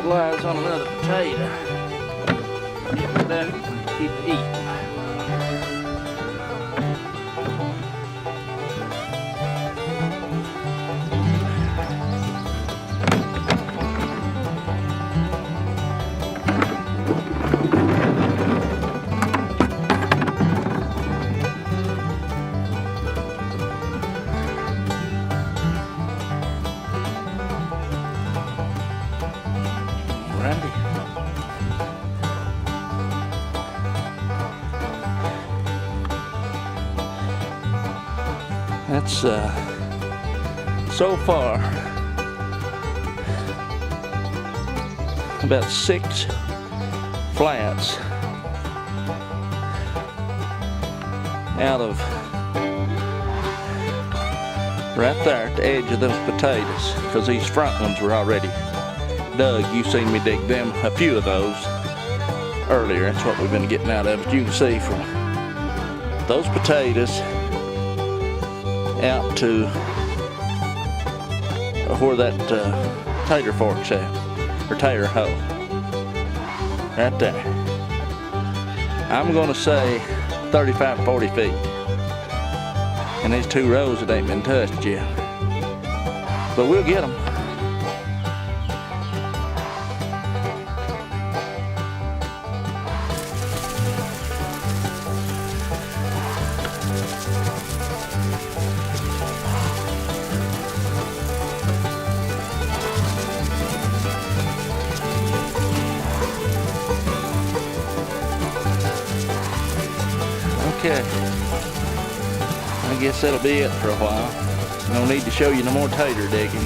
capitalize on another potato. Get it done, keep eating. That's so far about 6 flats out of right there at the edge of those potatoes, because these front ones were already dug. You've seen me dig them, a few of those earlier. That's what we've been getting out of it. You can see from those potatoes out to where that tater fork's at, or tater hoe, right there. I'm gonna say 35, 40 feet. And these 2 rows that ain't been touched yet. But we'll get them. Okay, I guess that'll be it for a while. No need to show you no more tater digging.